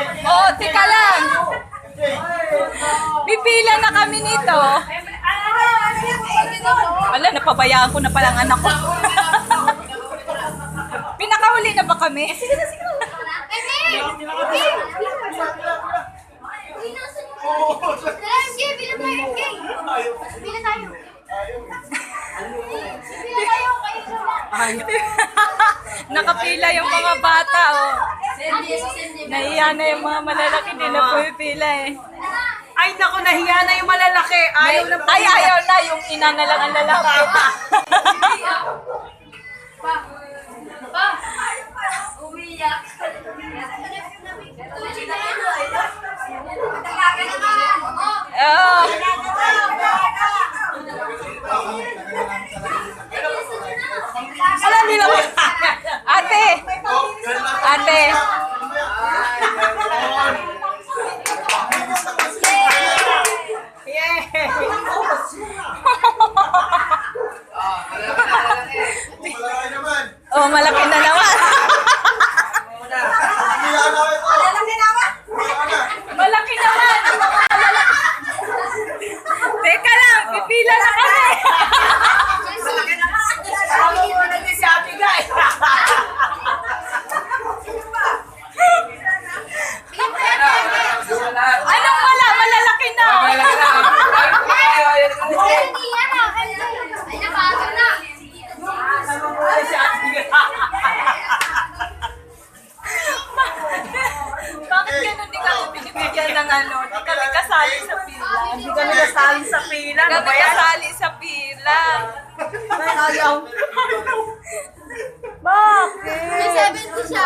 Oo, tika lang. Pipila na kami nito. Wala, napabayaan ko na palang anak ko. Pinakahuli na ba kami? Nakapila yung mga bata, oh. Nahiya na yung mga malalaki, hindi na pumipila eh. Ay, naku, nahiya na yung malalaki. Ayaw na Ay, ayaw na, yung ina na lang ang lalaki. Umiyak. Oh. Alam nila mo. Ate! Ate! Oh, malaki na naman. Malaki naman. Teka lang, pipila na kami. Anong wala? Malalaki na. Bakit ganun di kami binibigyan ng ano? Di kami kasali sa pila. Hindi kami nasali sa pila. Di kami kasali sa pila. Ayaw. Bakit? May 70 siya.